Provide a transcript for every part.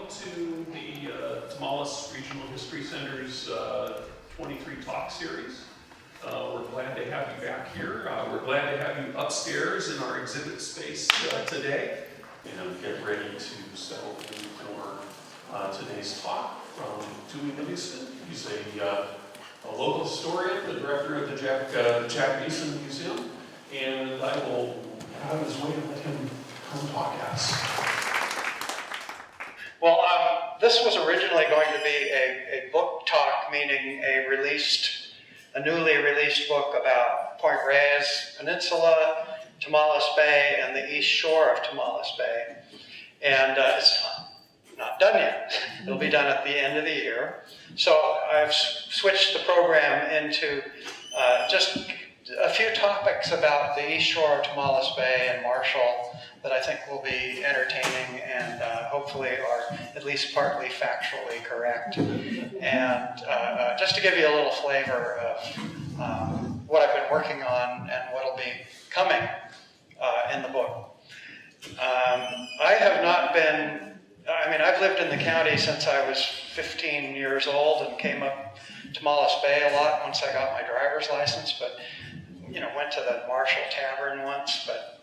welcome to the Tomales Regional History Center's 23 Talk Series. We're glad to have you back here. We're glad to have you upstairs in our exhibit space today. And get ready to settle in for today's talk from Dewey Livingston. He's a local historian, the director of the Baptiste Museum, and I will have his way and let him come talk at us. Well, this was originally going to be a book talk, meaning a newly released book about Point Reyes Peninsula, Tomales Bay, and the east shore of Tomales Bay. And it's not done yet. It'll be done at the end of the year. So I've switched the program into just a few topics about the east shore of Tomales Bay and Marshall that I think will be entertaining and hopefully are at least partly factually correct. And just to give you a little flavor of what I've been working on and what will be coming in the book. I've lived in the county since I was 15 years old and came up Tomales Bay a lot once I got my driver's license, but went to the Marshall Tavern once, but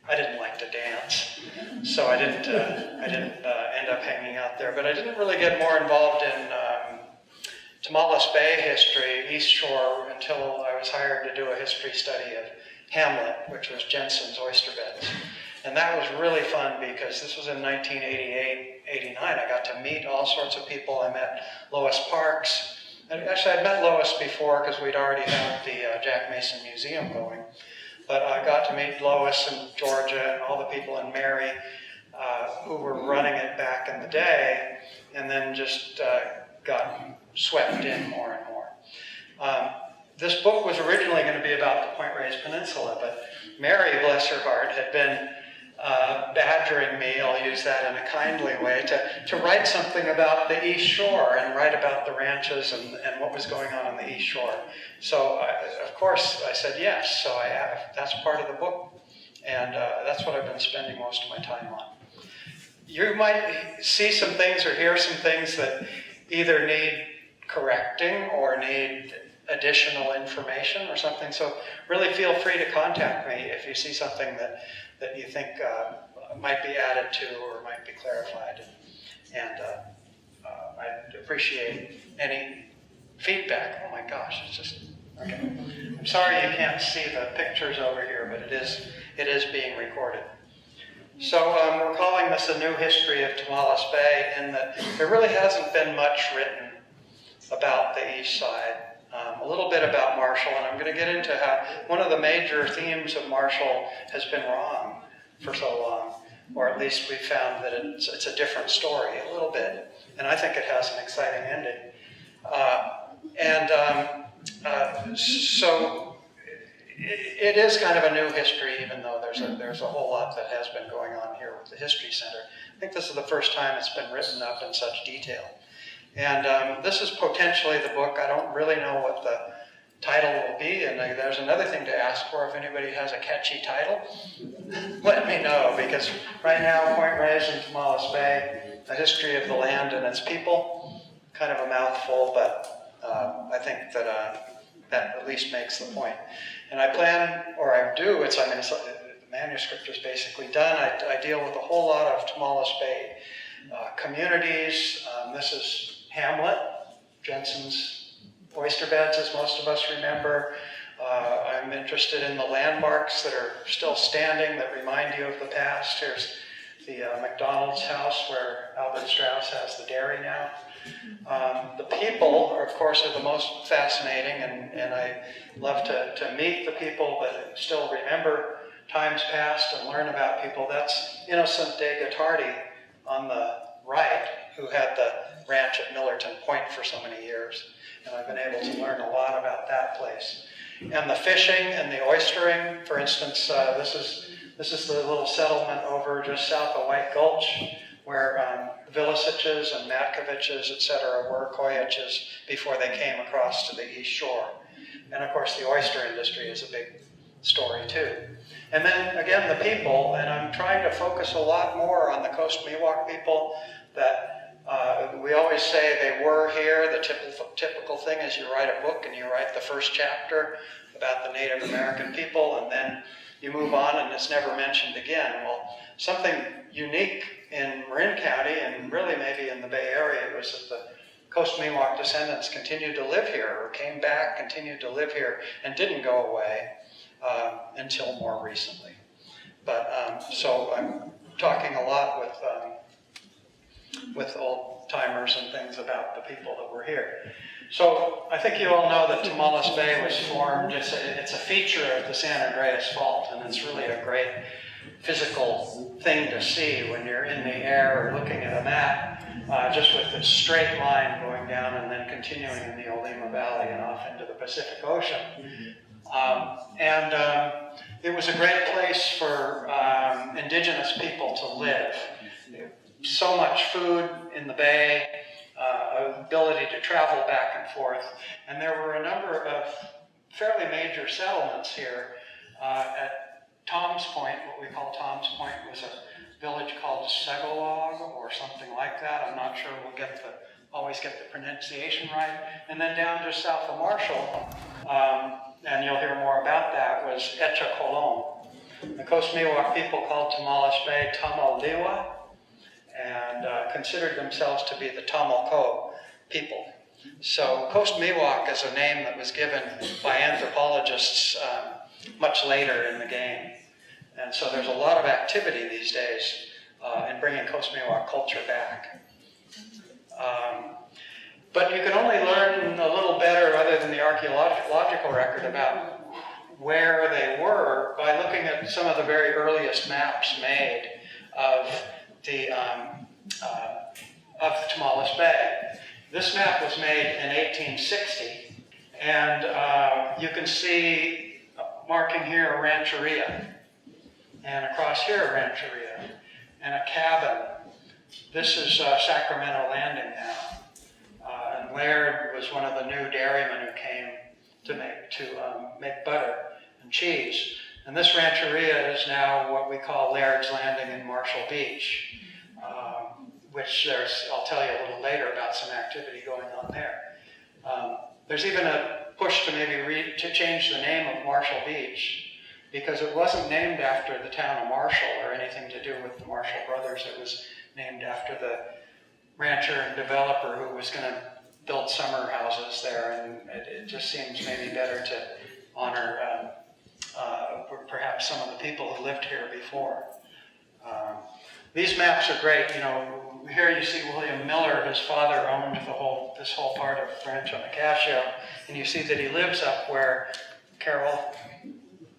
I didn't like to dance, so I didn't end up hanging out there. But I didn't really get more involved in Tomales Bay history, East Shore, until I was hired to do a history study of Hamlet, which was Jensen's oyster beds. And that was really fun because this was in 1988, 89. I got to meet all sorts of people. I met Lois Parks. Actually, I'd met Lois before because we'd already had the Jack Mason Museum going. But I got to meet Lois and Georgia and all the people in Mary who were running it back in the day, and then just got swept in more and more. This book was originally going to be about the Point Reyes Peninsula, but Mary, bless her heart, had been badgering me, I'll use that in a kindly way, to write something about the East Shore and write about the ranches and what was going on the East Shore. So, of course, I said yes. So that's part of the book, and that's what I've been spending most of my time on. You might see some things or hear some things that either need correcting or need additional information or something. So really feel free to contact me if you see something that you think might be added to or might be clarified. And I'd appreciate any feedback. Oh my gosh, it's just, okay. I'm sorry you can't see the pictures over here, but it is being recorded. So we're calling this a new history of Tomales Bay in that there really hasn't been much written about the east side. A little bit about Marshall, and I'm going to get into how one of the major themes of Marshall has been wrong for so long, or at least we found that it's a different story a little bit, and I think it has an exciting ending. So it is kind of a new history, even though there's a whole lot that has been going on here with the History Center. I think this is the first time it's been written up in such detail. And this is potentially the book. I don't really know what the title will be, and there's another thing to ask for. If anybody has a catchy title, let me know, because right now, Point Reyes and Tomales Bay, a history of the land and its people, kind of a mouthful, but I think that that at least makes the point. And I plan, or I do, the manuscript is basically done. I deal with a whole lot of Tomales Bay communities. This is Hamlet, Jensen's oyster beds, as most of us remember. I'm interested in the landmarks that are still standing that remind you of the past. Here's the McDonald's house where Albert Strauss has the dairy now. The people, of course, are the most fascinating, and I love to meet the people that still remember times past and learn about people. That's Innocent de Guattardi on the right, who had the ranch at Millerton Point for so many years. And I've been able to learn a lot about that place. And the fishing and the oystering, for instance, this is the little settlement over just south of White Gulch, where Viliciches and Matkoviches, etc., were Koyiches before they came across to the East Shore. And of course, the oyster industry is a story too. And then again, the people, and I'm trying to focus a lot more on the Coast Miwok people that we always say they were here. The typical thing is you write a book and you write the first chapter about the Native American people, and then you move on and it's never mentioned again. Well, something unique in Marin County, and really maybe in the Bay Area, was that the Coast Miwok descendants continued to live here, or came back, continued to live here, and didn't go away until more recently. But so I'm talking a lot with old timers and things about the people that were here. So I think you all know that Tomales Bay was formed. It's a feature of the San Andreas Fault, and it's really a great physical thing to see when you're in the air or looking at a map, just with this straight line going down and then continuing in the Olima Valley and off into the Pacific Ocean. It was a great place for indigenous people to live. So much food in the bay, ability to travel back and forth, and there were a number of fairly major settlements here. At Tom's Point, what we call Tom's Point, was a village called Segolog or something like that. I'm not sure we'll always get the pronunciation right. And then down just south of Marshall, and you'll hear more about that, was Echacolon. The Coast Miwok people called Tomales Bay Tamaliwa, and considered themselves to be the Tamalco people. So Coast Miwok is a name that was given by anthropologists much later in the game. And so there's a lot of activity these days in bringing Coast Miwok culture back. But you can only learn a little better, other than the archaeological record, about where they were by looking at some of the very earliest maps made of the Tomales Bay. This map was made in 1860, and you can see marking here a rancheria, and across here a rancheria, and a cabin. This is Sacramento Landing now. And Laird was one of the new dairymen who came to make butter and cheese. And this rancheria is now what we call Laird's Landing in Marshall Beach, which I'll tell you a little later about some activity going on there. There's even a push to maybe change the name of Marshall Beach, because it wasn't named after the town of Marshall or anything to do with the Marshall brothers. It was named after the rancher and developer who was going to build summer houses there, and it just seems maybe better to honor perhaps some of the people who lived here before. These maps are great. You know, here you see William Miller. His father owned this whole part of Rancho Nicasio, and you see that he lives up where Carol.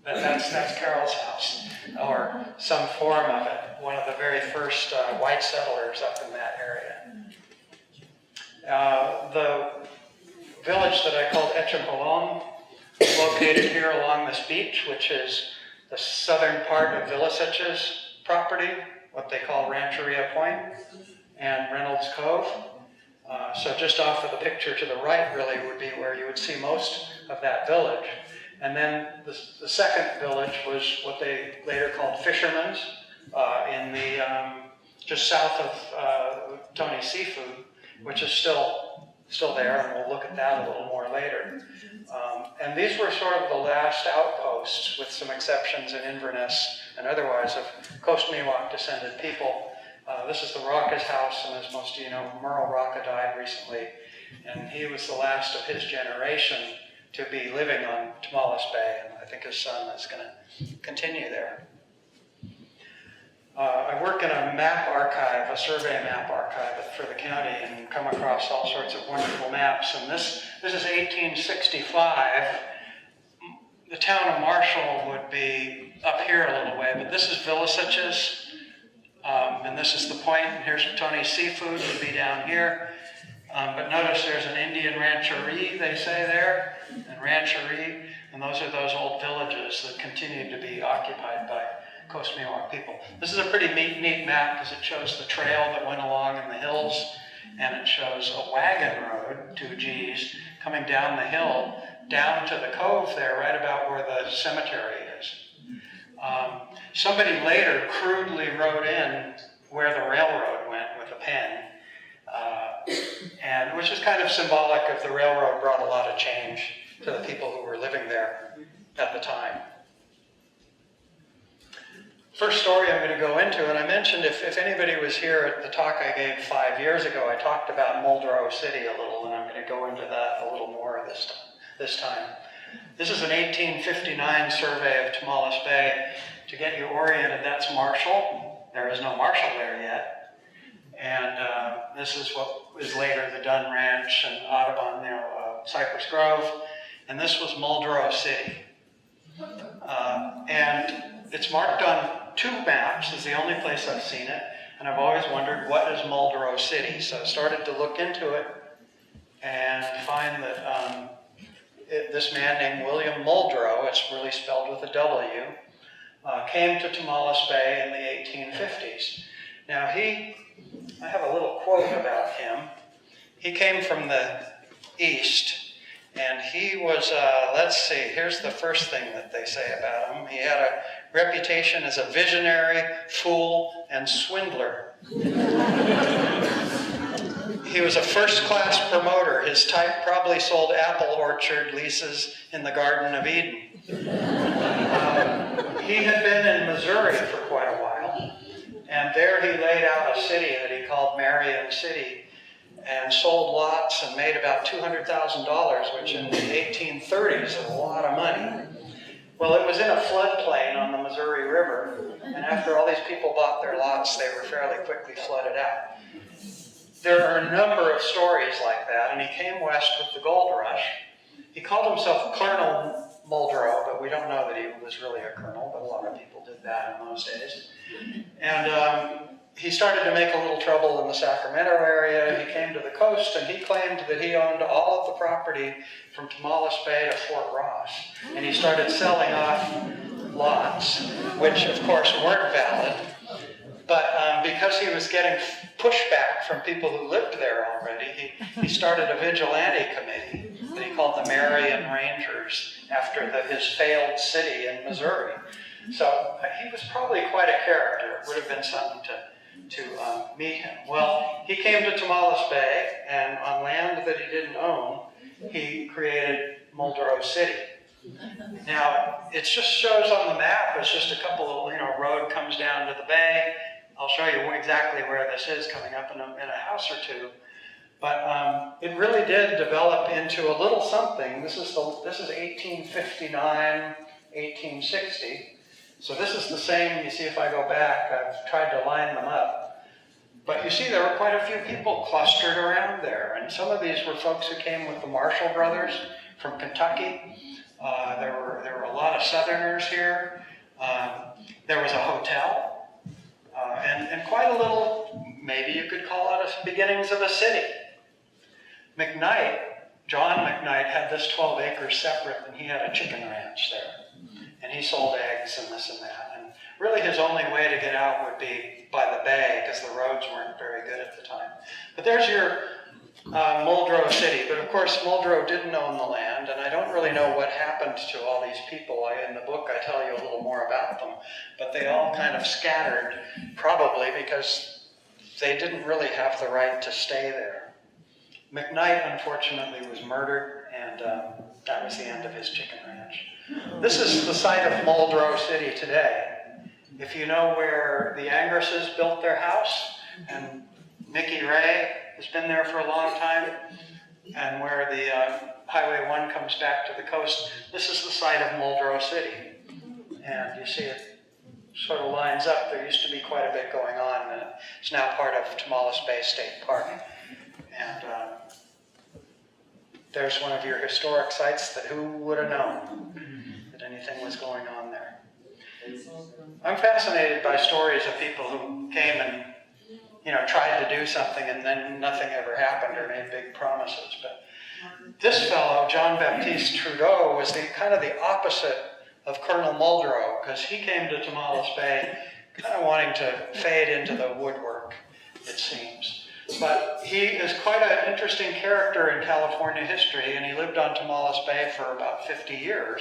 That's Carol's house, or some form of it. One of the very first white settlers up in that area. The village that I called Echacolon is located here along this beach, which is the southern part of Villasech's property, what they call Rancheria Point and Reynolds Cove. So just off of the picture to the right really would be where you would see most of that village. And then the second village was what they later called Fisherman's, in the just south of Tony's Seafood, which is still there, and we'll look at that a little more later. And these were sort of the last outposts, with some exceptions in Inverness and otherwise, of Coast Miwok descended people. This is the Rocca's house, and as most of you know, Merle Rocca died recently, and he was the last of his generation to be living on Tomales Bay, and I think his son is going to continue there. I work in a map archive, a survey map archive for the county, and come across all sorts of wonderful maps. And this is 1865. The town of Marshall would be up here a little way, but this is Villasech's, and this is the point. And here's Tony's Seafood would be down here. But notice there's an Indian rancherie, they say there, and rancherie, and those are those old villages that continue to be occupied by Coast Miwok people. This is a pretty neat map because it shows the trail that went along in the hills, and it shows a wagon road, 2 Gs, coming down the hill, down to the cove there, right about where the cemetery Somebody later crudely wrote in where the railroad went with a pen, and which is kind of symbolic of the railroad brought a lot of change to the people who were living there at the time. First story I'm going to go into, and I mentioned if anybody was here at the talk I gave 5 years ago, I talked about Muldrow City a little, and I'm going to go into that a little more this time. This is an 1859 survey of Tomales Bay. To get you oriented, that's Marshall. There is no Marshall there yet. And this is what is later the Dunn Ranch and Audubon, Cypress Grove. And this was Muldrow City. And it's marked on 2 maps. It's the only place I've seen it. And I've always wondered, what is Muldrow City? So I started to look into it and find that this man named William Muldrow, it's really spelled with a W, came to Tomales Bay in the 1850s. Now I have a little quote about him. He came from the east, and he was, let's see, here's the first thing that they say about him. He had a reputation as a visionary, fool, and swindler. He was a first-class promoter. His type probably sold apple orchard leases in the Garden of Eden. He had been in Missouri for quite a while, and there he laid out a city that he called Marin City, and sold lots and made about $200,000, which in the 1830s is a lot of money. Well, it was in a floodplain on the Missouri River, and after all these people bought their lots, they were fairly quickly flooded out. There are a number of stories like that, and he came west with the gold rush. He called himself Colonel Muldrow, but we don't know that he was really a colonel, but a lot of people did that in those days. And he started to make a little trouble in the Sacramento area. He came to the coast, and he claimed that he owned all of the property from Tomales Bay to Fort Ross. And he started selling off lots, which of course weren't valid. But because he was getting pushback from people who lived there already, he started a vigilante committee that he called the Marion Rangers after his failed city in Missouri. So he was probably quite a character. It would have been something to meet him. Well, he came to Tomales Bay, and on land that he didn't own, he created Muldrow City. Now, it just shows on the map, it's just a couple of, road comes down to the bay. I'll show you exactly where this is coming up in a house or two. But it really did develop into a little something. This is 1859, 1860. So this is the same. You see, if I go back, I've tried to line them up. But you see, there were quite a few people clustered around there. And some of these were folks who came with the Marshall brothers from Kentucky. There were a lot of Southerners here. There was a hotel. And quite a little, maybe you could call it the beginnings of a city. John McKnight had this 12 acres separate, and he had a chicken ranch there. And he sold eggs and this and that. And really his only way to get out would be by the bay, because the roads weren't very good at the time. But there's your Muldrow City. But of course, Muldrow didn't own the land, and I don't really know what happened to all these people. In the book, I tell you a little more about them. But they all kind of scattered, probably because they didn't really have the right to stay there. McKnight, unfortunately, was murdered, and that was the end of his chicken ranch. This is the site of Muldrow City today. If you know where the Angresses built their house, and Mickey Ray has been there for a long time, and where the Highway 1 comes back to the coast, this is the site of Muldrow City. And you see it sort of lines up. There used to be quite a bit going on, and it's now part of Tomales Bay State Park. And there's one of your historic sites that who would have known that anything was going on there. I'm fascinated by stories of people who came and tried to do something and then nothing ever happened or made big promises. But this fellow, John Baptiste Trudeau, was kind of the opposite of Colonel Muldrow, because he came to Tomales Bay kind of wanting to fade into the woodwork, it seems. But he is quite an interesting character in California history, and he lived on Tomales Bay for about 50 years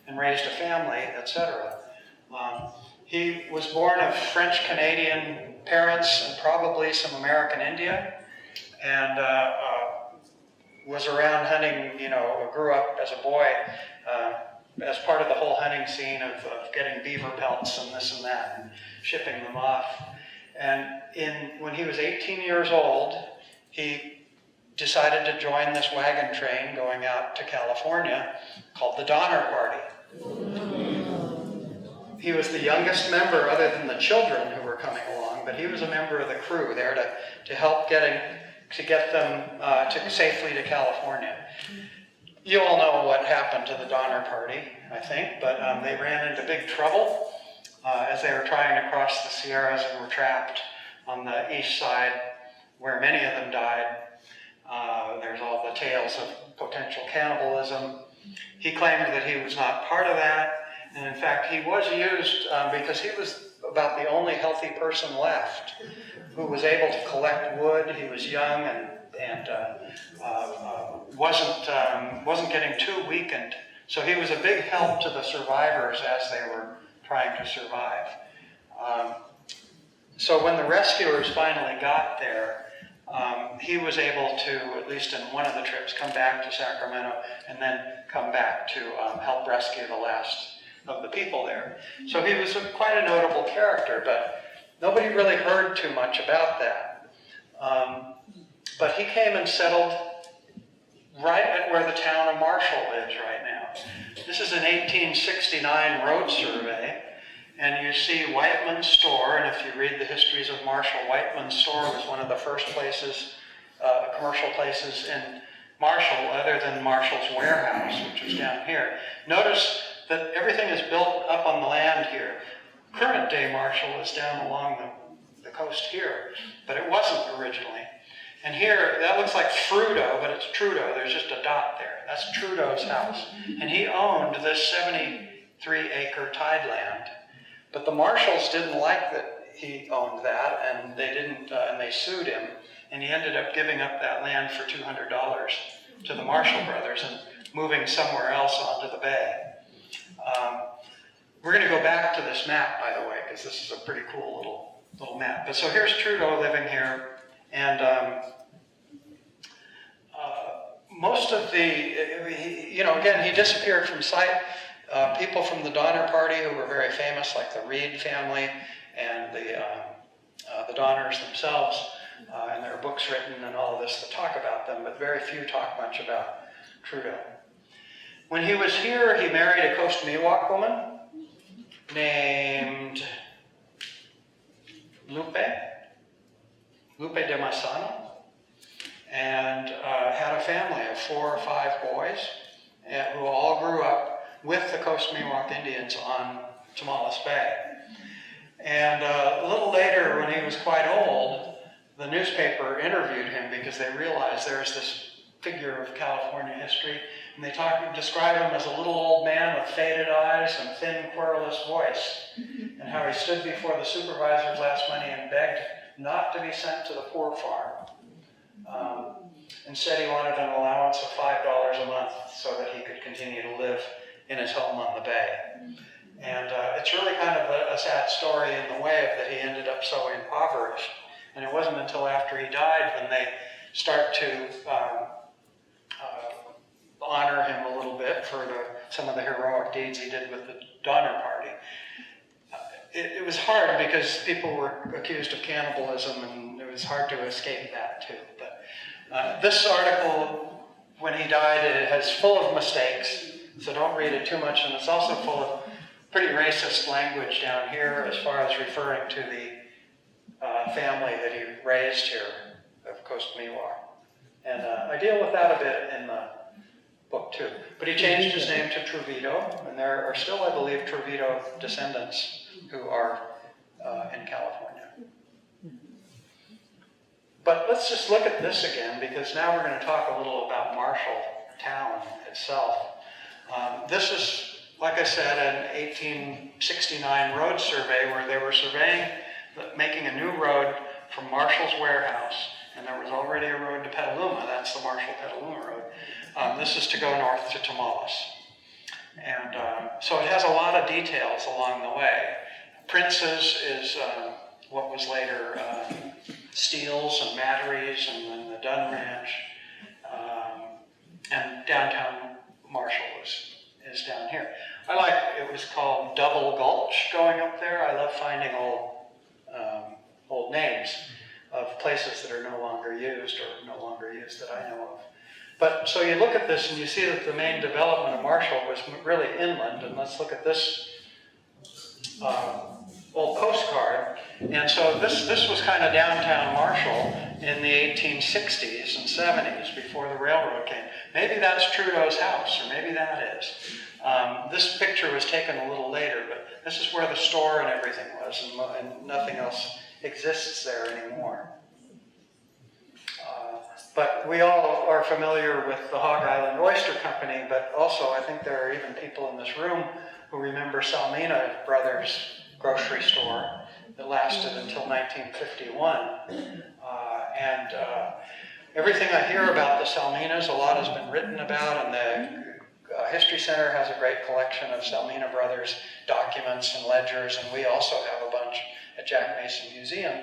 and raised a family, etc. He was born of French-Canadian parents and probably some American Indian, and was around hunting, grew up as a boy as part of the whole hunting scene of getting beaver pelts and this and that and shipping them off. And when he was 18 years old, he decided to join this wagon train going out to California called the Donner Party. He was the youngest member other than the children who were coming along, but he was a member of the crew there to help get them safely to California. You all know what happened to the Donner Party, I think, but they ran into big trouble as they were trying to cross the Sierras and were trapped on the east side where many of them died. There's all the tales of potential cannibalism. He claimed that he was not part of that, and in fact he was used because he was about the only healthy person left who was able to collect wood. He was young and wasn't getting too weakened. So he was a big help to the survivors as they were trying to survive. So when the rescuers finally got there, he was able to, at least in one of the trips, come back to Sacramento and then come back to help rescue the last of the people there. So he was quite a notable character, but nobody really heard too much about that. But he came and settled right at where the town of Marshall is right now. This is an 1869 road survey, and you see Whiteman's store, and if you read the histories of Marshall, Whiteman's store was one of the first places, commercial places in Marshall, other than Marshall's warehouse, which was down here. Notice that everything is built up on the land here. Current day Marshall is down along the coast here, but it wasn't originally. And here, that looks like Trudeau, but it's Trudeau. There's just a dot there. That's Trudeau's house. And he owned this 73-acre tideland. But the Marshalls didn't like that he owned that, and they didn't, and they sued him. And he ended up giving up that land for $200 to the Marshall brothers and moving somewhere else onto the bay. We're going to go back to this map, by the way, because this is a pretty cool little map. But so here's Trudeau living here. And most of again, he disappeared from sight. People from the Donner Party who were very famous, like the Reed family and the Donners themselves, and there are books written and all of this that talk about them, but very few talk much about Trudeau. When he was here, he married a Coast Miwok woman named Lupe de Masano, and had a family of 4 or 5 boys who all grew up with the Coast Miwok Indians on Tomales Bay. And a little later, when he was quite old, the newspaper interviewed him because they realized there's this figure of California history, and they describe him as a little old man with faded eyes and thin, querulous voice, and how he stood before the supervisor's last money and begged not to be sent to the poor farm. And said he wanted an allowance of $5 a month so that he could continue to live in his home on the bay. And it's really kind of a sad story in the way of that he ended up so impoverished. And it wasn't until after he died when they start to honor him a little bit for some of the heroic deeds he did with the Donner Party. It was hard because people were accused of cannibalism, and it was hard to escape that too. But this article, when he died, it has full of mistakes, so don't read it too much, and it's also full of pretty racist language down here as far as referring to the family that he raised here of Coast Miwok. And I deal with that a bit in the book too. But he changed his name to Trudeau, and there are still, I believe, Trudeau descendants who are in California. But let's just look at this again, because now we're going to talk a little about Marshall Town itself. This is, like I said, an 1869 road survey where they were surveying, making a new road from Marshall's warehouse, and there was already a road to Petaluma. That's the Marshall-Petaluma road. This is to go north to Tomales. And so it has a lot of details along the way. Prince's is what was later Steele's and Mattery's, and then the Dunn Ranch. And downtown Marshall is down here. I like, it was called Double Gulch going up there. I love finding old names of places that are no longer used or no longer used that I know of. But so you look at this and you see that the main development of Marshall was really inland. And let's look at this old postcard. And so this was kind of downtown Marshall in the 1860s and 70s before the railroad came. Maybe that's Trudeau's house, or maybe that is. This picture was taken a little later, but this is where the store and everything was, and nothing else exists there anymore. But we all are familiar with the Hog Island Oyster Company, but also I think there are even people in this room who remember Salmina Brothers grocery store that lasted until 1951. Everything I hear about the Salminas, a lot has been written about, and the History Center has a great collection of Salmina Brothers documents and ledgers, and we also have a bunch at Jack Mason Museum.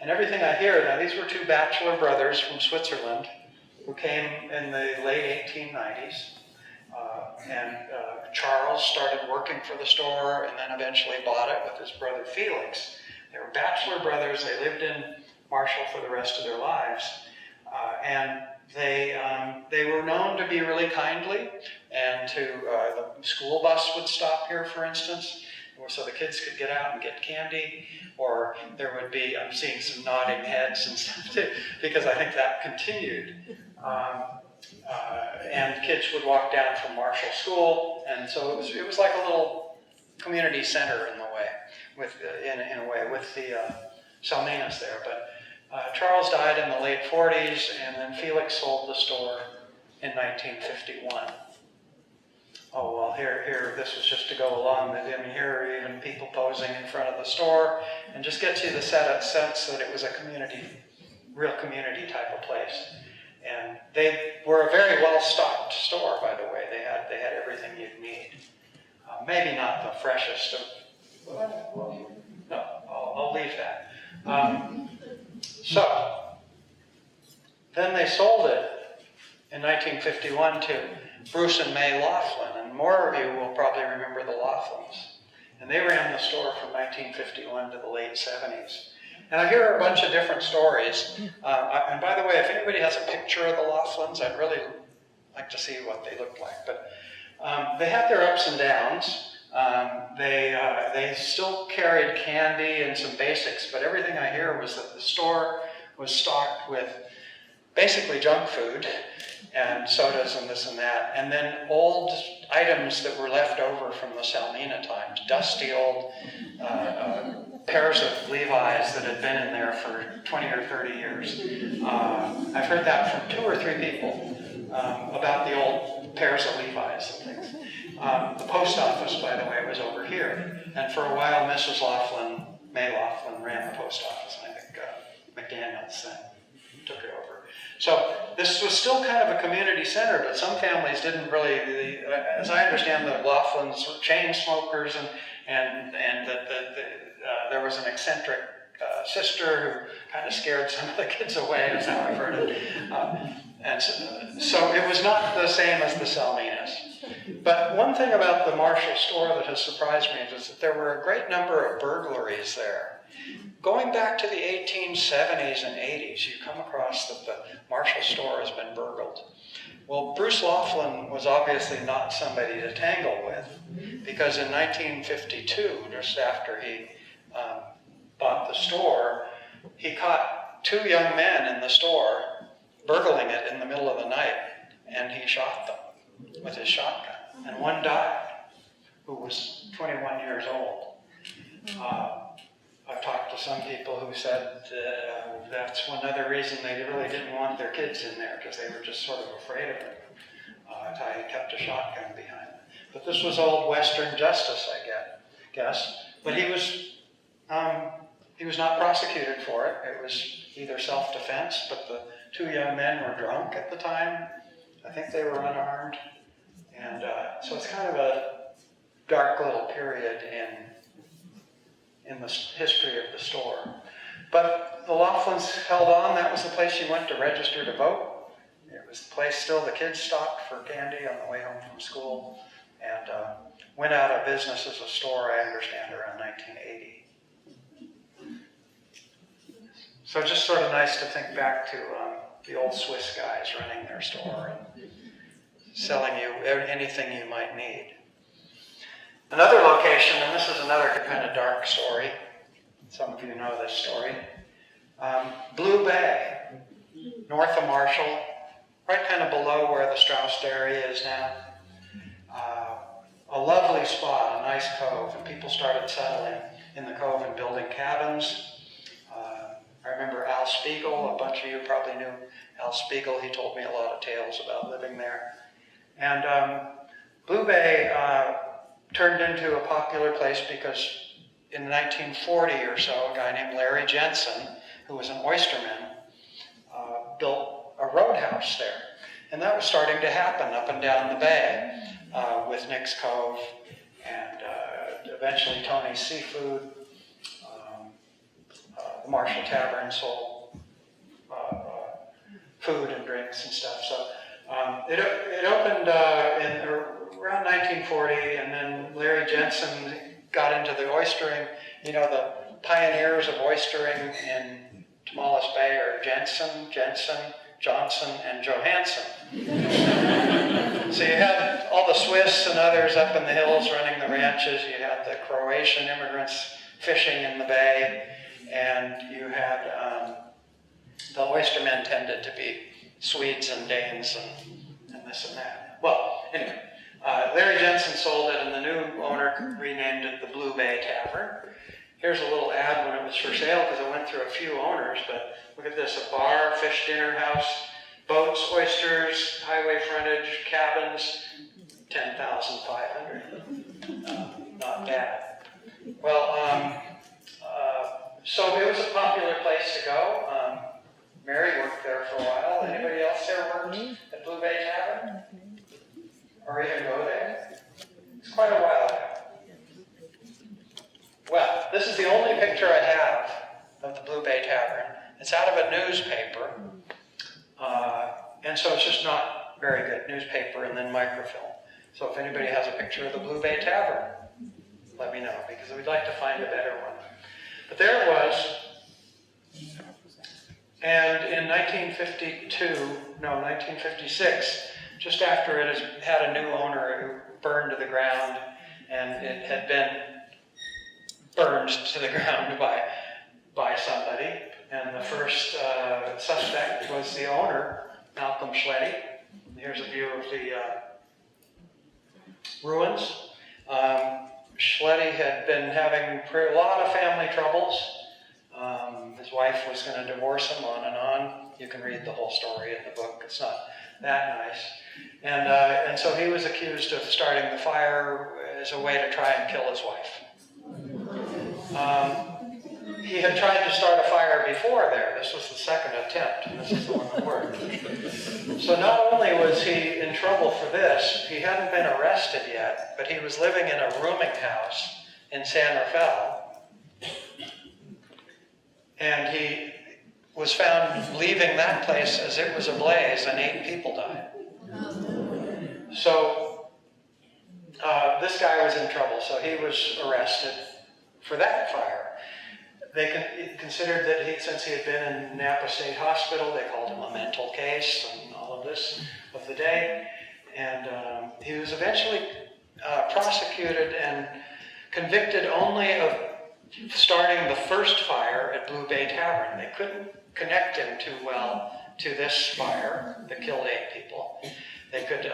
And everything I hear, now these were two bachelor brothers from Switzerland who came in the late 1890s. Charles started working for the store and then eventually bought it with his brother Felix. They were bachelor brothers. They lived in Marshall for the rest of their lives. And they were known to be really kindly, and the school bus would stop here, for instance, so the kids could get out and get candy, or there would be, I'm seeing some nodding heads and stuff too, because I think that continued. And kids would walk down from Marshall School, and so it was like a little community center in a way with the Salminas there. But Charles died in the late 40s, and then Felix sold the store in 1951. Oh, well, here, this was just to go along. I mean, here are even people posing in front of the store, and just gets you the sense that it was a real community type of place. And they were a very well-stocked store, by the way. They had everything you'd need. Maybe not the freshest of, no, I'll leave that. So, then they sold it in 1951 to Bruce and May Laughlin, and more of you will probably remember the Laughlins. And they ran the store from 1951 to the late 70s. And I hear a bunch of different stories. And by the way, if anybody has a picture of the Laughlins, I'd really like to see what they looked like. But they had their ups and downs. They still carried candy and some basics, but everything I hear was that the store was stocked with basically junk food and sodas and this and that, and then old items that were left over from the Salmina times, dusty old pairs of Levi's that had been in there for 20 or 30 years. I've heard that from 2 or 3 people about the old pairs of Levi's and things. The post office, by the way, was over here, and for a while Mrs. Laughlin, May Laughlin, ran the post office, and I think McDaniels then took it over. So this was still kind of a community center, but some families didn't really, as I understand, the Laughlins were chain smokers, and that there was an eccentric sister who kind of scared some of the kids away, is how I've heard it. And so it was not the same as the Salminas. But one thing about the Marshall store that has surprised me is that there were a great number of burglaries there. Going back to the 1870s and 80s, you come across that the Marshall store has been burgled. Well, Bruce Laughlin was obviously not somebody to tangle with, because in 1952, just after he bought the store, he caught 2 young men in the store burgling it in the middle of the night, and he shot them with his shotgun. And one died, who was 21 years old. I've talked to some people who said that's one other reason they really didn't want their kids in there, because they were just sort of afraid of him. He kept a shotgun behind him. But this was old Western justice, I guess. But he was not prosecuted for it. It was either self-defense, but the 2 young men were drunk at the time. I think they were unarmed. And so it's kind of a dark little period in the history of the store. But the Laughlins held on. That was the place you went to register to vote. It was the place still the kids stopped for candy on the way home from school, and went out of business as a store, I understand, around 1980. So just sort of nice to think back to the old Swiss guys running their store and selling you anything you might need. Another location, and this is another kind of dark story. Some of you know this story. Blue Bay, north of Marshall, right kind of below where the Strauss Dairy is now. A lovely spot, a nice cove, and people started settling in the cove and building cabins. I remember Al Spiegel, a bunch of you probably knew Al Spiegel. He told me a lot of tales about living there. And Blue Bay turned into a popular place because in 1940 or so, a guy named Larry Jensen, who was an oysterman, built a roadhouse there. And that was starting to happen up and down the bay with Nick's Cove and eventually Tony's Seafood. The Marshall Tavern sold food and drinks and stuff. So it opened in around 1940, and then Larry Jensen got into the oystering. You know, the pioneers of oystering in Tomales Bay are Jensen, Johnson, and Johansson. So you had all the Swiss and others up in the hills running the ranches. You had the Croatian immigrants fishing in the bay, and you had the oystermen tended to be Swedes and Danes and this and that. Well, anyway, Larry Jensen sold it, and the new owner renamed it the Blue Bay Tavern. Here's a little ad when it was for sale, because it went through a few owners, but look at this: a bar, fish dinner house, boats, oysters, highway frontage, cabins, 10,500. Not bad. Well, so it was a popular place to go. Mary worked there for a while. Anybody else there worked at Blue Bay Tavern? Or even go there? It's quite a while ago. Well, this is the only picture I have of the Blue Bay Tavern. It's out of a newspaper, and so it's just not very good. Newspaper and then microfilm. So if anybody has a picture of the Blue Bay Tavern, let me know, because we'd like to find a better one. But there it was. And in 1956, just after it had a new owner who burned to the ground, and it had been burned to the ground by somebody, and the first suspect was the owner, Malcolm Schletty. Here's a view of the ruins. Schletty had been having a lot of family troubles. His wife was going to divorce him, on and on. You can read the whole story in the book. It's not that nice. And so he was accused of starting the fire as a way to try and kill his wife. He had tried to start a fire before there. This was the second attempt, and this is the one that worked. So not only was he in trouble for this, he hadn't been arrested yet, but he was living in a rooming house in San Rafael. And he was found leaving that place as it was ablaze, and 8 people died. So this guy was in trouble, so he was arrested for that fire. They considered that since he had been in Napa State Hospital, they called him a mental case and all of this of the day. And he was eventually prosecuted and convicted only of starting the first fire at Blue Bay Tavern. They couldn't connect him too well to this fire that killed 8 people. They could,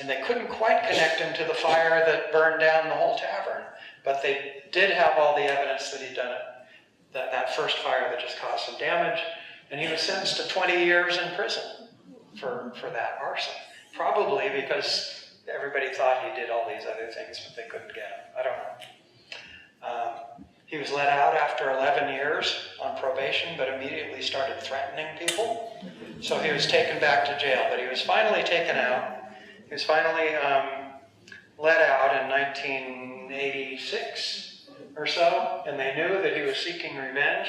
and they couldn't quite connect him to the fire that burned down the whole tavern. But they did have all the evidence that he'd done it, that first fire that just caused some damage. And he was sentenced to 20 years in prison for that arson. Probably because everybody thought he did all these other things, but they couldn't get him. I don't know. He was let out after 11 years on probation, but immediately started threatening people. So he was taken back to jail, but he was finally taken out. He was finally let out in 1986 or so, and they knew that he was seeking revenge.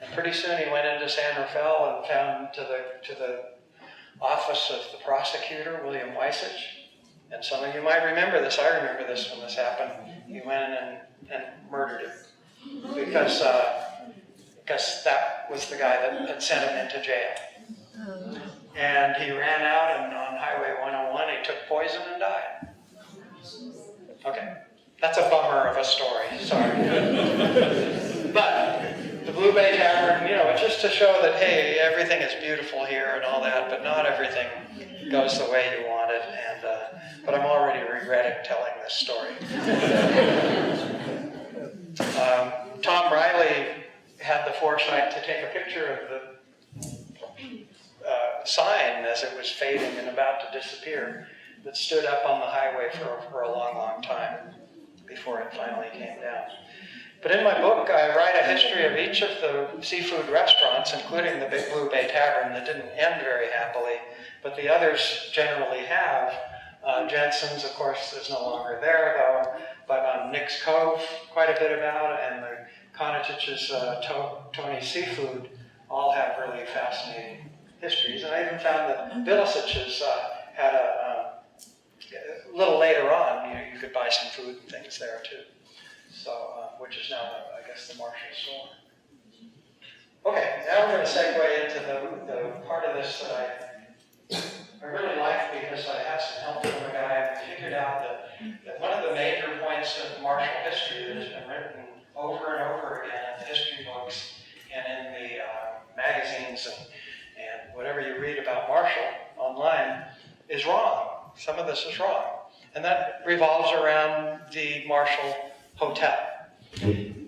And pretty soon he went into San Rafael and found to the office of the prosecutor, William Weissich. And some of you might remember this. I remember this when this happened. He went in and murdered him because that was the guy that had sent him into jail. And he ran out, and on Highway 101 he took poison and died. Okay, that's a bummer of a story, sorry. But the Blue Bay Tavern, it's just to show that, hey, everything is beautiful here and all that, but not everything goes the way you want it. And but I'm already regretting telling this story. Tom Riley had the foresight to take a picture of the sign as it was fading and about to disappear that stood up on the highway for a long, long time before it finally came down. But in my book, I write a history of each of the seafood restaurants, including the Big Blue Bay Tavern that didn't end very happily, but the others generally have. Jensen's, of course, is no longer there, though, but Nick's Cove, quite a bit about, and the Conitich's Tony's Seafood all have really fascinating histories. And I even found that Vilicich's had a little later on, you could buy some food and things there too. So, which is now, I guess, the Marshall store. Okay, now we're going to segue into the part of this that I really like, because I had some help from a guy who figured out that one of the major points of Marshall history that has been written over and over again in the history books and in the magazines and whatever you read about Marshall online is wrong. Some of this is wrong. And that revolves around the Marshall Hotel.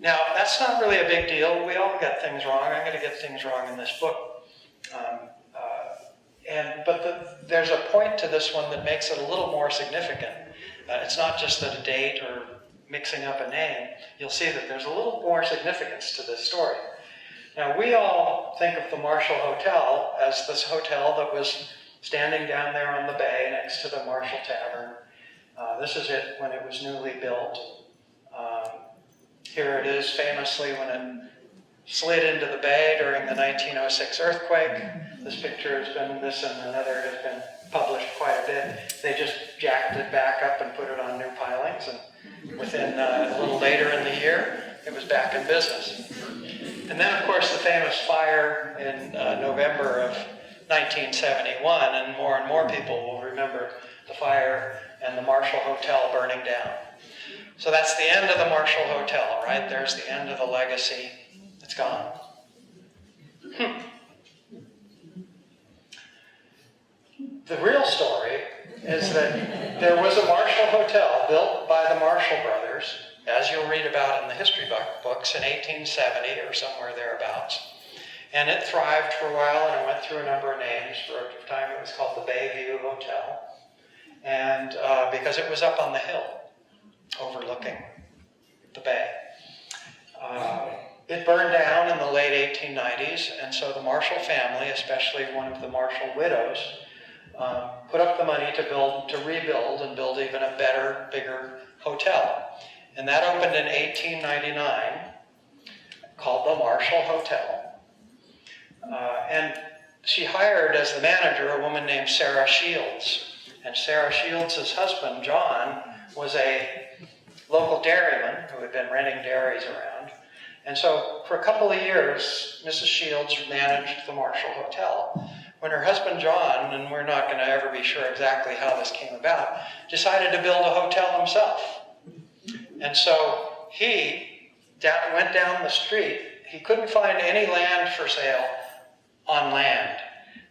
Now, that's not really a big deal. We all get things wrong. I'm going to get things wrong in this book. But there's a point to this one that makes it a little more significant. It's not just that a date or mixing up a name. You'll see that there's a little more significance to this story. Now, we all think of the Marshall Hotel as this hotel that was standing down there on the bay next to the Marshall Tavern. This is it when it was newly built. Here it is famously when it slid into the bay during the 1906 earthquake. This picture has been, this and another has been published quite a bit. They just jacked it back up and put it on new pilings, and within a little later in the year, it was back in business. And then, of course, the famous fire in November of 1971, and more people will remember the fire and the Marshall Hotel burning down. So that's the end of the Marshall Hotel, right? There's the end of the legacy. It's gone. The real story is that there was a Marshall Hotel built by the Marshall brothers, as you'll read about in the history books, in 1870 or somewhere thereabouts. And it thrived for a while, and it went through a number of names. For a time it was called the Bayview Hotel, and because it was up on the hill overlooking the bay. It burned down in the late 1890s, and so the Marshall family, especially one of the Marshall widows, put up the money to rebuild and build even a better, bigger hotel. And that opened in 1899, called the Marshall Hotel. And she hired as the manager a woman named Sarah Shields. And Sarah Shields' husband, John, was a local dairyman who had been renting dairies around. And so for a couple of years, Mrs. Shields managed the Marshall Hotel. When her husband, John, and we're not going to ever be sure exactly how this came about, decided to build a hotel himself. And so he went down the street. He couldn't find any land for sale on land.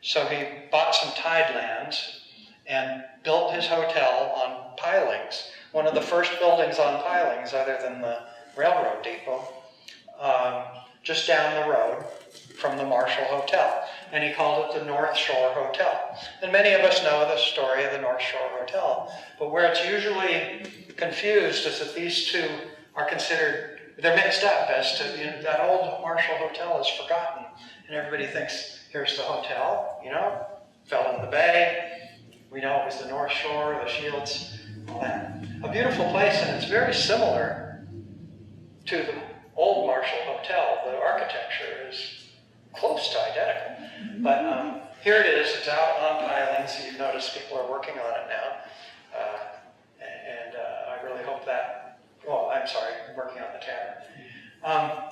So he bought some tidelands and built his hotel on pilings. One of the first buildings on pilings, other than the railroad depot, just down the road from the Marshall Hotel. And he called it the North Shore Hotel. And many of us know the story of the North Shore Hotel. But where it's usually confused is that these two are considered, they're mixed up as to, that old Marshall Hotel is forgotten. And everybody thinks, here's the hotel, fell in the bay. We know it was the North Shore. The Shields all that. A beautiful place, and it's very similar to the old Marshall Hotel. The architecture is close to identical. But here it is. It's out on pilings. So you've noticed people are working on it now. I really hope that, well, I'm sorry, I'm working on the tavern.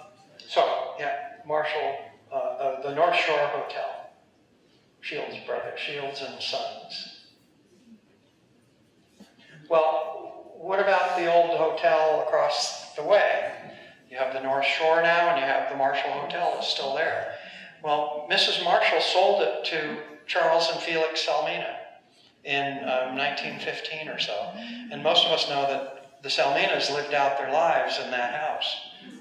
So, yeah, Marshall, the North Shore Hotel. Shields Brothers, Shields and Sons. Well, what about the old hotel across the way? You have the North Shore now, and you have the Marshall Hotel that's still there. Well, Mrs. Marshall sold it to Charles and Felix Salmina in 1915 or so. And most of us know that the Salminas lived out their lives in that house.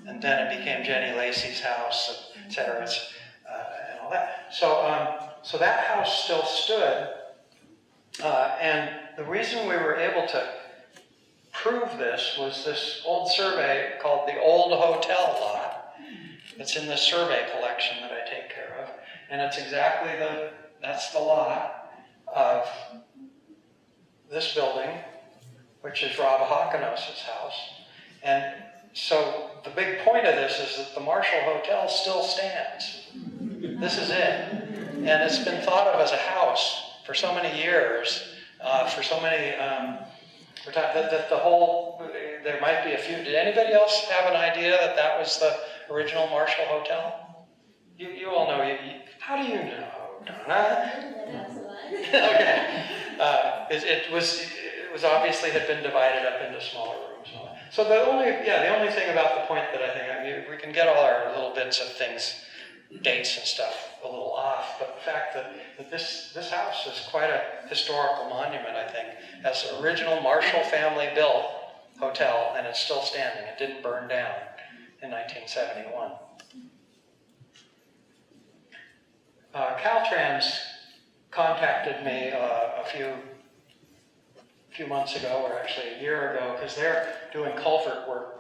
And then it became Jenny Lacey's house, et cetera, and all that. So that house still stood. And the reason we were able to prove this was this old survey called the Old Hotel Lot. It's in the survey collection that I take care of. And it's exactly that's the lot of this building, which is Rob Hakanos' house. And so the big point of this is that the Marshall Hotel still stands. This is it. And it's been thought of as a house for so many years, for so many, that the whole, there might be a few. Did anybody else have an idea that that was the original Marshall Hotel? You all know. How do you know, Donna? Okay. It was obviously had been divided up into smaller rooms. So the only thing about the point that I think, we can get all our little bits of things, dates and stuff, a little off, but the fact that this house is quite a historical monument, I think, as the original Marshall family built hotel, and it's still standing. It didn't burn down in 1971. Caltrans contacted me a few months ago, or actually a year ago, because they're doing culvert work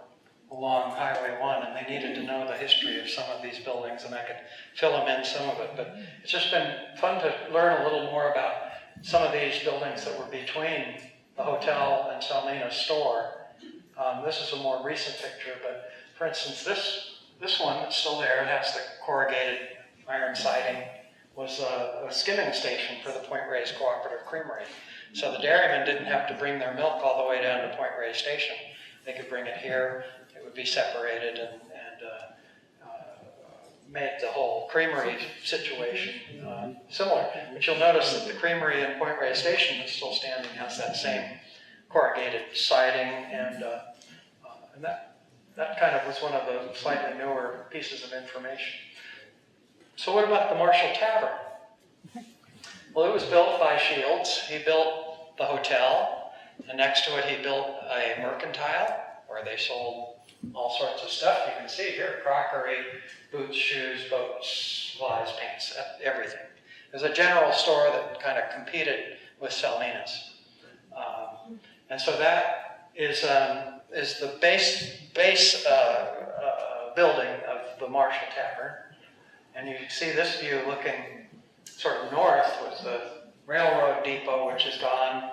along Highway 1, and they needed to know the history of some of these buildings, and I could fill them in some of it. But it's just been fun to learn a little more about some of these buildings that were between the hotel and Salmina's store. This is a more recent picture, but for instance, this one that's still there, it has the corrugated iron siding, was a skimming station for the Point Reyes Cooperative Creamery. So the dairymen didn't have to bring their milk all the way down to Point Reyes Station. They could bring it here. It would be separated and made the whole creamery situation similar. But you'll notice that the creamery in Point Reyes Station is still standing, has that same corrugated siding, and that kind of was one of the slightly newer pieces of information. So what about the Marshall Tavern? Well, it was built by Shields. He built the hotel, and next to it he built a mercantile where they sold all sorts of stuff. You can see here, crockery, boots, shoes, boats, supplies, paints, everything. There's a general store that kind of competed with Salmina's. And so that is the base building of the Marshall Tavern. And you can see this view looking sort of north with the railroad depot, which is gone.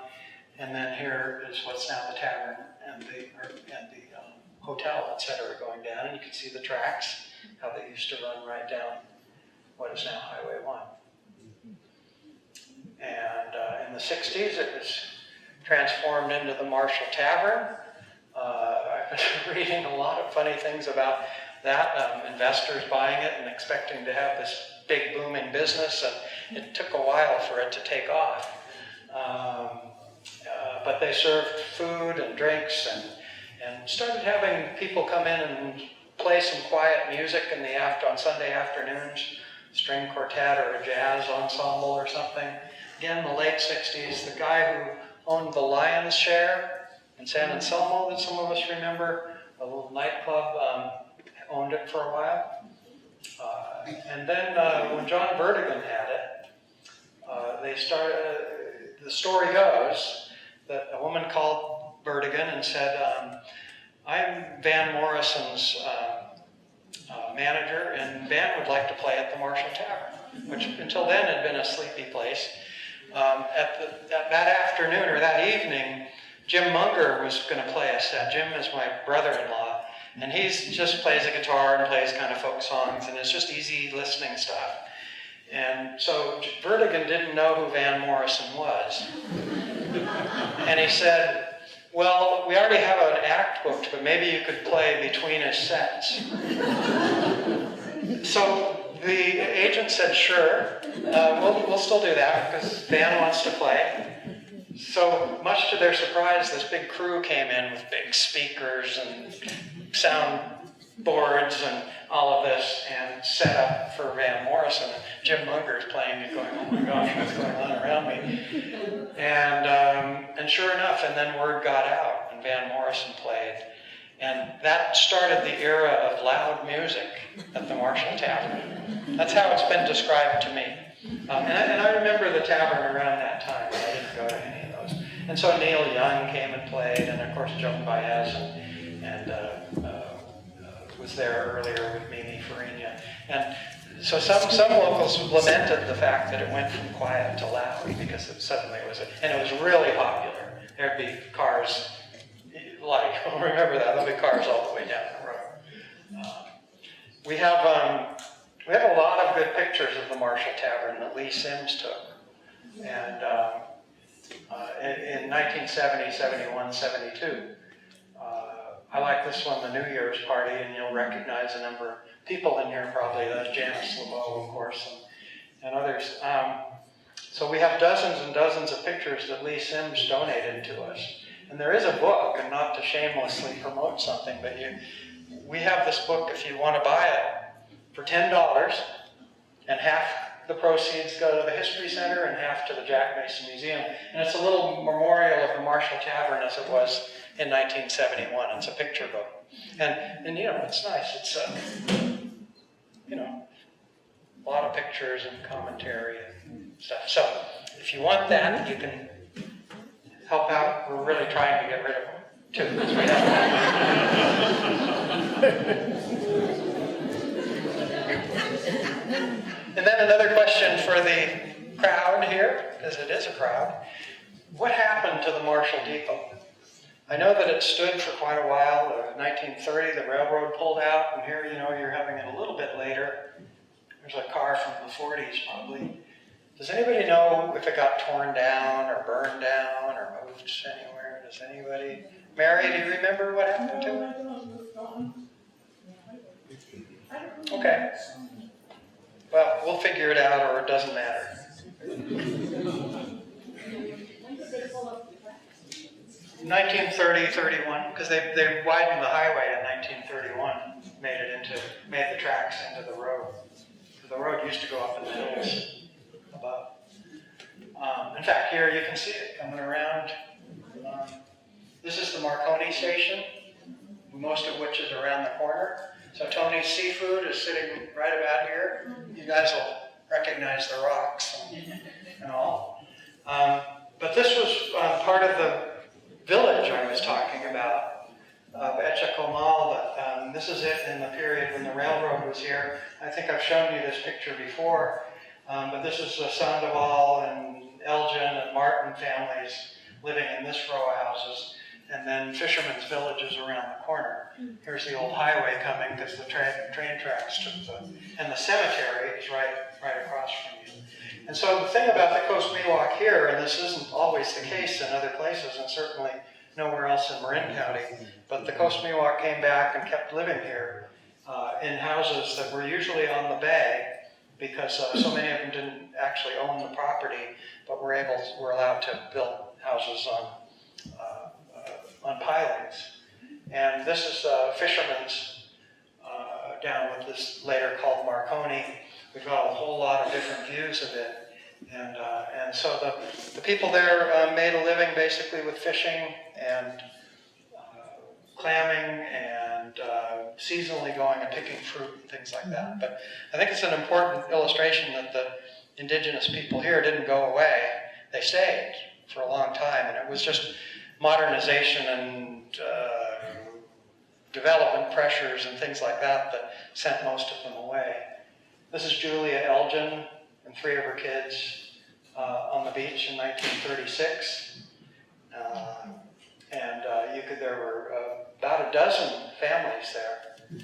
And then here is what's now the tavern and the hotel, et cetera, going down. And you can see the tracks, how they used to run right down what is now Highway 1. And in the 60s, it was transformed into the Marshall Tavern. I've been reading a lot of funny things about that, investors buying it and expecting to have this big booming business, and it took a while for it to take off. But they served food and drinks and started having people come in and play some quiet music on Sunday afternoons, string quartet or a jazz ensemble or something. Again, in the late 60s, the guy who owned the Lion's Share in San Anselmo that some of us remember, a little nightclub, owned it for a while. And then when John Vertigan had it, they started, the story goes that a woman called Vertigan and said, I'm Van Morrison's manager, and Van would like to play at the Marshall Tavern, which until then had been a sleepy place. That afternoon or that evening, Jim Munger was going to play a set. Jim is my brother-in-law, and he just plays a guitar and plays kind of folk songs, and it's just easy listening stuff. And so Vertigan didn't know who Van Morrison was. And he said, well, we already have an act booked, but maybe you could play between his sets. So the agent said, sure, we'll still do that because Van wants to play. So much to their surprise, this big crew came in with big speakers and sound boards and all of this and set up for Van Morrison. And Jim Munger is playing it going, oh my gosh, what's going on around me? And sure enough, and then word got out and Van Morrison played. And that started the era of loud music at the Marshall Tavern. That's how it's been described to me. And I remember the tavern around that time. I didn't go to any of those. And so Neil Young came and played, and of course Joan Baez and was there earlier with Mimi Farina. And so some locals lamented the fact that it went from quiet to loud because it suddenly was, and it was really popular. There'd be cars, remember that, there'll be cars all the way down the road. We have a lot of good pictures of the Marshall Tavern that Lee Sims took. And in 1970, 71, 72, I like this one, the New Year's party, and you'll recognize a number of people in here probably. That's Janice LeBeau, of course, and others. So we have dozens and dozens of pictures that Lee Sims donated to us. And there is a book, and not to shamelessly promote something, but we have this book if you want to buy it for $10, and half the proceeds go to the History Center and half to the Jack Mason Museum. And it's a little memorial of the Marshall Tavern as it was in 1971. It's a picture book. And you know, it's nice. It's, you know, a lot of pictures and commentary and stuff. So if you want that, you can help out. We're really trying to get rid of them, too, because we have And then another question for the crowd here, because it is a crowd. What happened to the Marshall Depot? I know that it stood for quite a while. In 1930, the railroad pulled out, and here, you know, you're having it a little bit later. There's a car from the 40s, probably. Does anybody know if it got torn down or burned down or moved anywhere? Does anybody? Mary, do you remember what happened to it? Okay. Well, we'll figure it out, or it doesn't matter. 1930, 31, because they widened the highway in 1931, made the tracks into the road. The road used to go up in the hills above. In fact, here you can see it coming around. This is the Marconi station, most of which is around the corner. So Tony's Seafood is sitting right about here. You guys will recognize the rocks and all. But this was part of the village I was talking about, Etchacomal. This is it in the period when the railroad was here. I think I've shown you this picture before, but this is the Sandoval and Elgin and Martin families living in this row of houses, and then Fishermen's Village is around the corner. Here's the old highway coming because the train tracks took and the cemetery is right across from you. And so the thing about the Coast Miwok here, and this isn't always the case in other places, and certainly nowhere else in Marin County, but the Coast Miwok came back and kept living here in houses that were usually on the bay, because so many of them didn't actually own the property, but were allowed to build houses on pilings. And this is Fisherman's down with this later called Marconi. We've got a whole lot of different views of it. And so the people there made a living basically with fishing and clamming and seasonally going and picking fruit and things like that. But I think it's an important illustration that the indigenous people here didn't go away. They stayed for a long time, and it was just modernization and development pressures and things like that that sent most of them away. This is Julia Elgin and 3 of her kids on the beach in 1936. And there were about a dozen families there.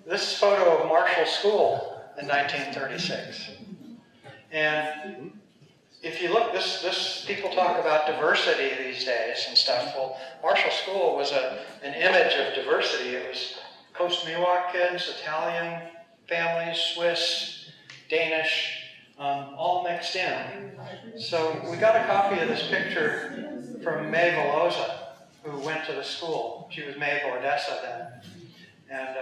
This is a photo of Marshall School in 1936. And if you look, people talk about diversity these days and stuff. Well, Marshall School was an image of diversity. It was Coast Miwok kids, Italian families, Swiss, Danish, all mixed in. So we got a copy of this picture from May Veloza, who went to the school. She was May of Odessa then. And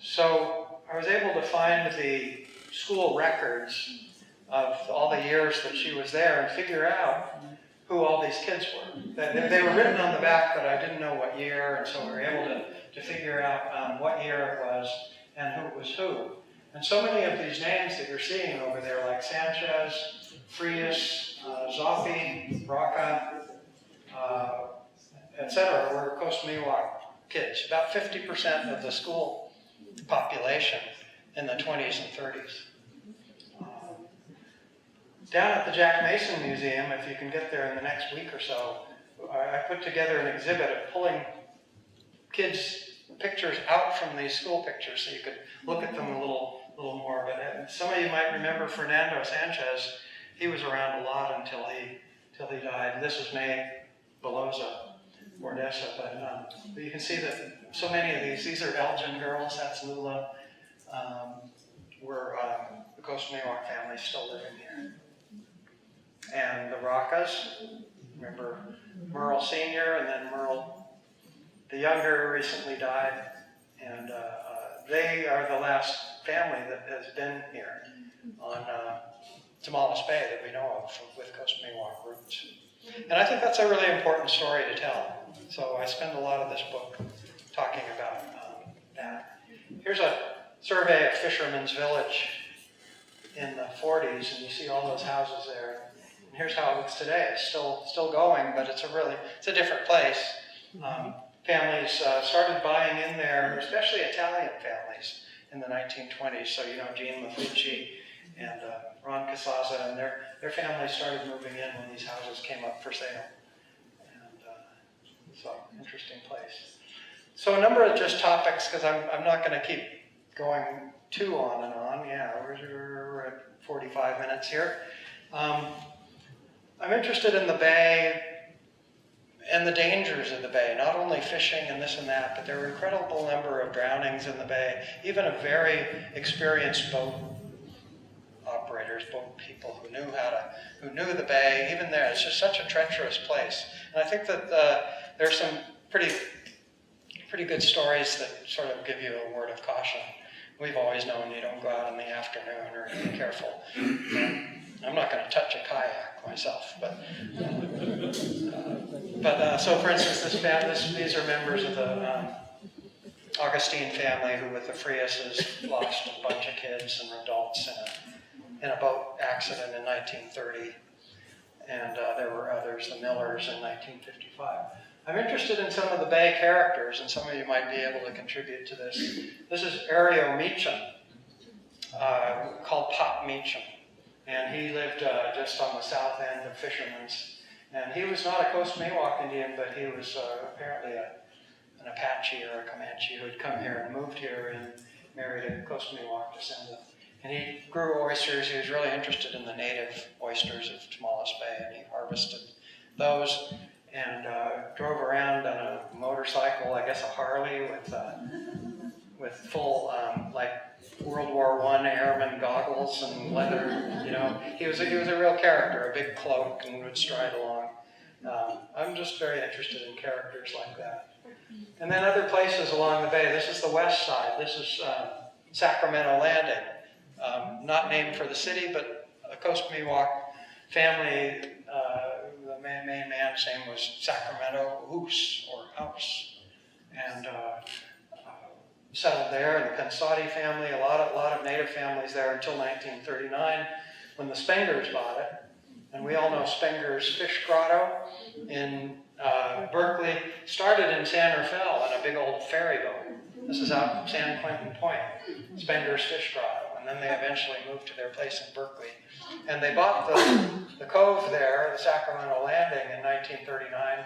so I was able to find the school records of all the years that she was there and figure out who all these kids were. They were written on the back, but I didn't know what year, and so we were able to figure out what year it was and who was who. And so many of these names that you're seeing over there, like Sanchez, Frias, Zoffi, Braca, etc., were Coast Miwok kids. About 50% of the school population in the 20s and 30s. Down at the Jack Mason Museum, if you can get there in the next week or so, I put together an exhibit of pulling kids' pictures out from these school pictures so you could look at them a little more. But some of you might remember Fernando Sanchez. He was around a lot until he died. This is May Veloza, Odessa. But you can see that so many of these are Elgin girls. That's Lula. Were the Coast Miwok family still living here. And the Rockas, remember Merle Sr. and then Merle the Younger recently died. And they are the last family that has been here on Tomales Bay that we know of with Coast Miwok roots. And I think that's a really important story to tell. So I spend a lot of this book talking about that. Here's a survey of Fisherman's Village in the 40s, and you see all those houses there. And here's how it looks today. It's still going, but it's a different place. Families started buying in there, especially Italian families in the 1920s. So, Gene Mafucci and Ron Casaza and their families started moving in when these houses came up for sale. And so, interesting place. So a number of just topics, because I'm not going to keep going too on and on. Yeah, we're at 45 minutes here. I'm interested in the bay and the dangers of the bay, not only fishing and this and that, but there were an incredible number of drownings in the bay, even of very experienced boat operators, boat people who knew the bay. Even there, it's just such a treacherous place. And I think that there's some pretty good stories that sort of give you a word of caution. We've always known you don't go out in the afternoon or be careful. I'm not going to touch a kayak myself, but so for instance, these are members of the Augustine family who, with the Friases, lost a bunch of kids and adults in a boat accident in 1930, and there were others, the Millers, in 1955. I'm interested in some of the bay characters, and some of you might be able to contribute to this. This is Ario Meacham, called Pop Meacham, and he lived just on the south end of Fisherman's. And he was not a Coast Miwok Indian, but he was apparently an Apache or a Comanche who had come here and moved here and married a Coast Miwok descendant. And he grew oysters. He was really interested in the native oysters of Tomales Bay, and he harvested those and drove around on a motorcycle, I guess a Harley, with full like World War I airman goggles and leather. He was a real character, a big cloak, and would stride along. I'm just very interested in characters like that. And then other places along the bay. This is the west side. This is Sacramento Landing, not named for the city, but a Coast Miwok family. The main man's name was Sacramento House or House, and settled there. And the Pensati family, a lot of native families there until 1939, when the Spengers bought it. And we all know Spenger's Fish Grotto in Berkeley started in San Rafael on a big old ferry boat. This is out San Quentin Point, Spenger's Fish Grotto. And then they eventually moved to their place in Berkeley. And they bought the cove there, the Sacramento Landing, in 1939.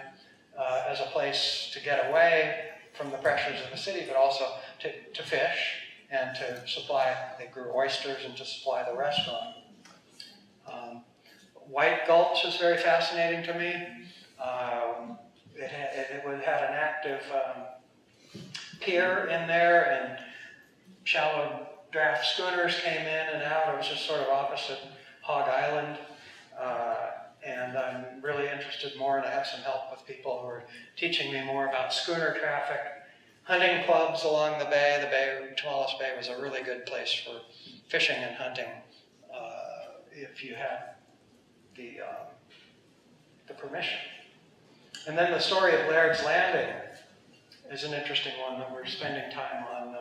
as a place to get away from the pressures of the city, but also to fish and to supply. They grew oysters and to supply the restaurant. White Gulch is very fascinating to me. It had an active pier in there, and shallow draft schooners came in and out. It was just sort of opposite Hog Island. And I'm really interested more, and I have some help with people who are teaching me more about schooner traffic. Hunting clubs along the bay. Tomales Bay was a really good place for fishing and hunting if you had the permission. And then the story of Laird's Landing is an interesting one that we're spending time on,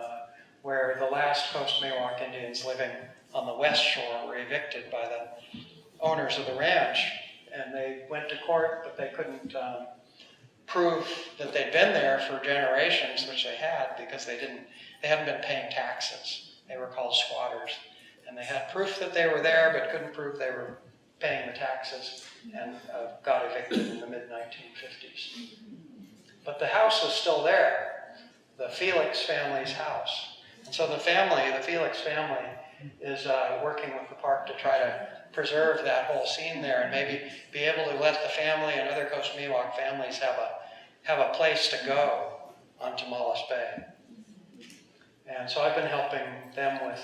where the last Coast Miwok Indians living on the west shore were evicted by the owners of the ranch, and they went to court, but they couldn't prove that they'd been there for generations, which they had, because they hadn't been paying taxes. They were called squatters, and they had proof that they were there, but couldn't prove they were paying the taxes, and got evicted in the mid-1950s. But the house is still there, the Felix family's house. And so the Felix family, is working with the park to try to preserve that whole scene there, and maybe be able to let the family and other Coast Miwok families have a place to go on Tomales Bay. And so I've been helping them with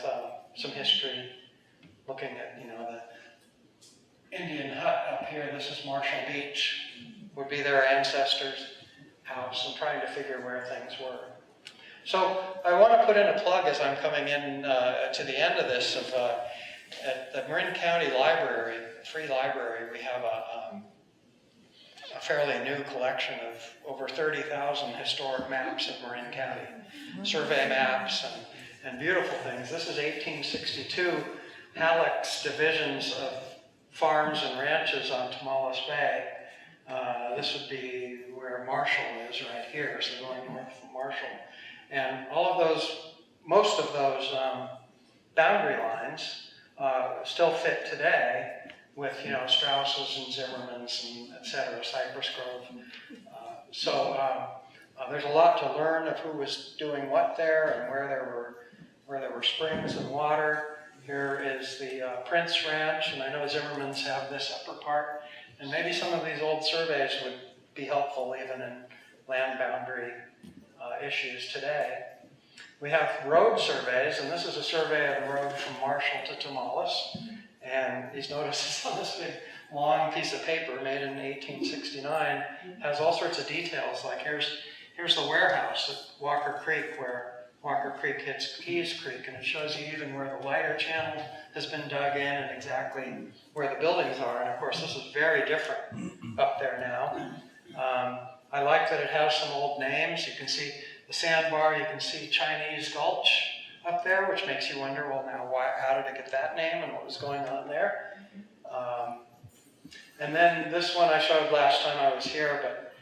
some history, looking at, the Indian hut up here. This is Marshall Beach, would be their ancestors' house, and trying to figure where things were. So I want to put in a plug as I'm coming in to the end of this. At the Marin County Library, free library, we have a fairly new collection of over 30,000 historic maps of Marin County, survey maps and beautiful things. This is 1862 Halleck's divisions of farms and ranches on Tomales Bay. This would be where Marshall is right here, so going north from Marshall. And most of those boundary lines still fit today with, Strausses and Zimmermans and et cetera, Cypress Grove. There's a lot to learn of who was doing what there and where there were springs and water. Here is the Prince Ranch, and I know Zimmermans have this upper part, and maybe some of these old surveys would be helpful even in land boundary issues today. We have road surveys, and this is a survey of the road from Marshall to Tomales, and these notices on this big long piece of paper made in 1869 has all sorts of details, like here's the warehouse at Walker Creek, where Walker Creek hits Keys Creek, and it shows you even where the wider channel has been dug in and exactly where the buildings are. And of course, this is very different up there now. I like that it has some old names. You can see the sandbar, you can see Chinese Gulch up there, which makes you wonder, well, now how did it get that name and what was going on there? And then this one I showed last time I was here, but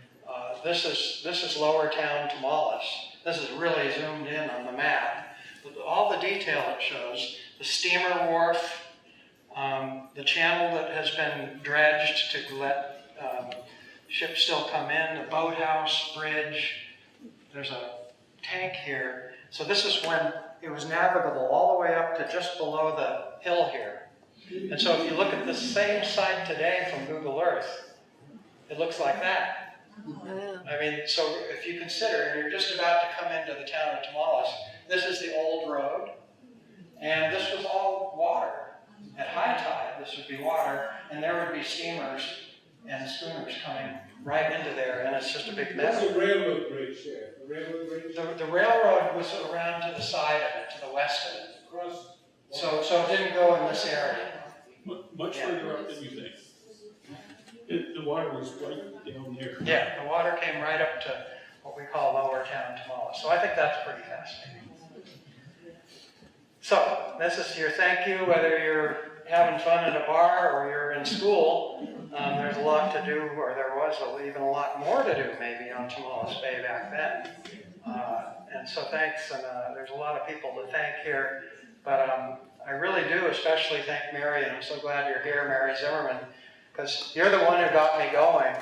this is Lower Town Tomales. This is really zoomed in on the map. But all the detail it shows, the steamer wharf, the channel that has been dredged to let ships still come in, the boathouse, bridge. There's a tank here. So this is when it was navigable all the way up to just below the hill here. And so if you look at the same site today from Google Earth, it looks like that. I mean, so if you consider, and you're just about to come into the town of Tomales, this is the old road, and this was all water. At high tide, this would be water, and there would be steamers and schooners coming right into there, and it's just a big mess. What's the railroad bridge there? The railroad bridge? The railroad was around to the side of it, to the west of it. Across. So it didn't go in this area. Much further up than you think. The water was right down there. Yeah, the water came right up to what we call Lower Town Tomales. So I think that's pretty fascinating. So this is your thank you, whether you're having fun at a bar or you're in school. There's a lot to do, or there was even a lot more to do maybe on Tomales Bay back then. And so thanks, and there's a lot of people to thank here. But I really do especially thank Mary, and I'm so glad you're here, Mary Zimmerman, because you're the one who got me going.